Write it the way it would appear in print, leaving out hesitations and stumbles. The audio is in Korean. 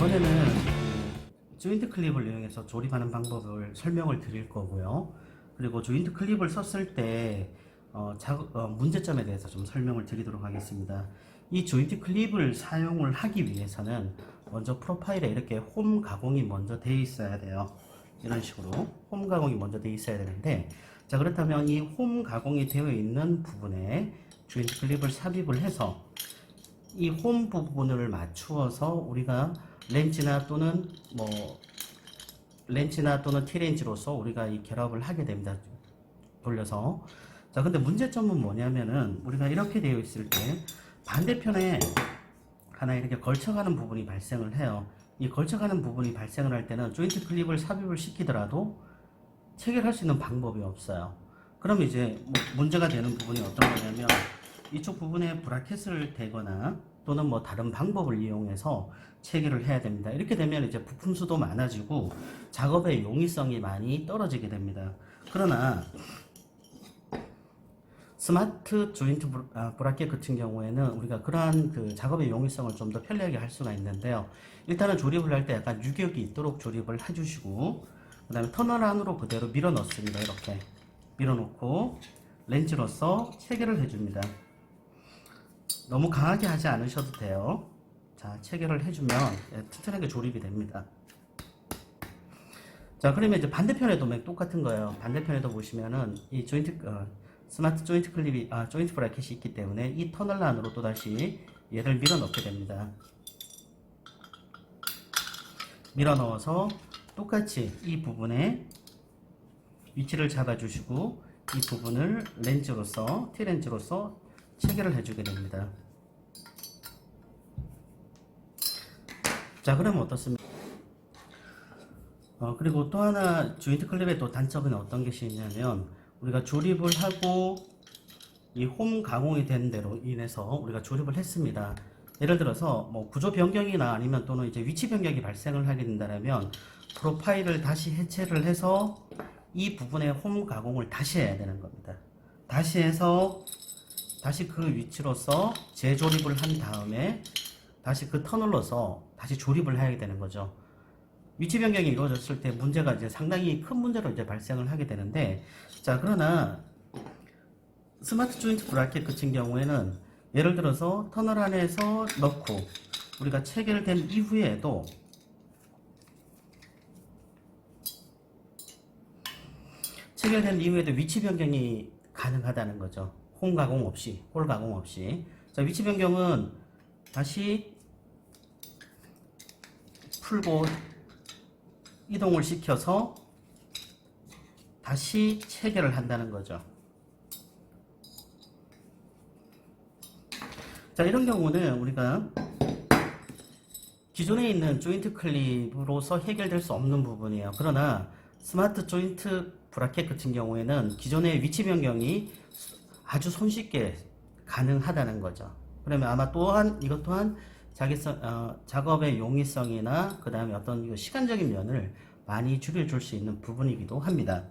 이번에는 조인트 클립을 이용해서 조립하는 방법을 설명을 드릴 거고요. 그리고 조인트 클립을 썼을 때 문제점에 대해서 좀 설명을 드리도록 하겠습니다. 이 조인트 클립을 사용을 하기 위해서는 먼저 프로파일에 이렇게 홈 가공이 먼저 되어 있어야 돼요. 이런 식으로 홈 가공이 먼저 되어 있어야 되는데, 자, 그렇다면 이 홈 가공이 되어 있는 부분에 조인트 클립을 삽입을 해서 이 홈 부분을 맞추어서 우리가 렌치나 또는 T렌치로서 우리가 이 결합을 하게 됩니다. 돌려서. 자, 근데 문제점은 뭐냐면은 우리가 이렇게 되어 있을 때 반대편에 하나 이렇게 걸쳐가는 부분이 발생을 해요. 이 걸쳐가는 부분이 발생을 할 때는 조인트 클립을 삽입을 시키더라도 체결할 수 있는 방법이 없어요. 그럼 이제 문제가 되는 부분이 어떤 거냐면, 이쪽 부분에 브라켓을 대거나 또는 다른 방법을 이용해서 체결을 해야 됩니다. 이렇게 되면 이제 부품 수도 많아지고 작업의 용이성이 많이 떨어지게 됩니다. 그러나 스마트 조인트 브라켓 같은 경우에는 우리가 그러한 그 작업의 용이성을 좀 더 편리하게 할 수가 있는데요. 일단은 조립을 할 때 약간 유격이 있도록 조립을 해주시고, 그 다음에 터널 안으로 그대로 밀어 넣습니다. 이렇게 밀어 놓고 렌치로서 체결을 해줍니다. 너무 강하게 하지 않으셔도 돼요. 자, 체결을 해주면 튼튼하게 조립이 됩니다. 자, 그러면 이제 반대편에도 똑같은 거예요. 반대편에도 보시면은 이 스마트 조인트 클립이 조인트 브라켓이 있기 때문에 이 터널 안으로 또다시 얘를 밀어 넣게 됩니다. 밀어 넣어서 똑같이 이 부분에 위치를 잡아 주시고 이 부분을 T렌치로서 체결을 해주게 됩니다. 자, 그러면 어떻습니까? 그리고 또 하나 조인트 클립의 또 단점은 어떤 것이 있냐면, 우리가 조립을 하고 이 홈 가공이 된 대로 인해서 우리가 조립을 했습니다. 예를 들어서 구조 변경이나 아니면 또는 이제 위치 변경이 발생을 하게 된다면 프로파일을 다시 해체를 해서 이 부분에 홈 가공을 다시 해야 되는 겁니다. 다시 해서 다시 그 위치로서 재조립을 한 다음에 다시 그 터널로서 다시 조립을 해야 되는 거죠. 위치 변경이 이루어졌을 때 문제가 이제 상당히 큰 문제로 이제 발생을 하게 되는데, 자, 그러나 스마트 조인트 브라켓 같은 경우에는 예를 들어서 터널 안에서 넣고 우리가 체결된 이후에도 위치 변경이 가능하다는 거죠. 홈 가공 없이, 홀 가공 없이. 자, 위치 변경은 다시 풀고 이동을 시켜서 다시 체결을 한다는 거죠. 자, 이런 경우는 우리가 기존에 있는 조인트 클립으로서 해결될 수 없는 부분이에요. 그러나 스마트 조인트 브라켓 같은 경우에는 기존의 위치 변경이 아주 손쉽게 가능하다는 거죠. 그러면 아마 이것 또한 작업의 용이성이나 그 다음에 어떤 시간적인 면을 많이 줄여줄 수 있는 부분이기도 합니다.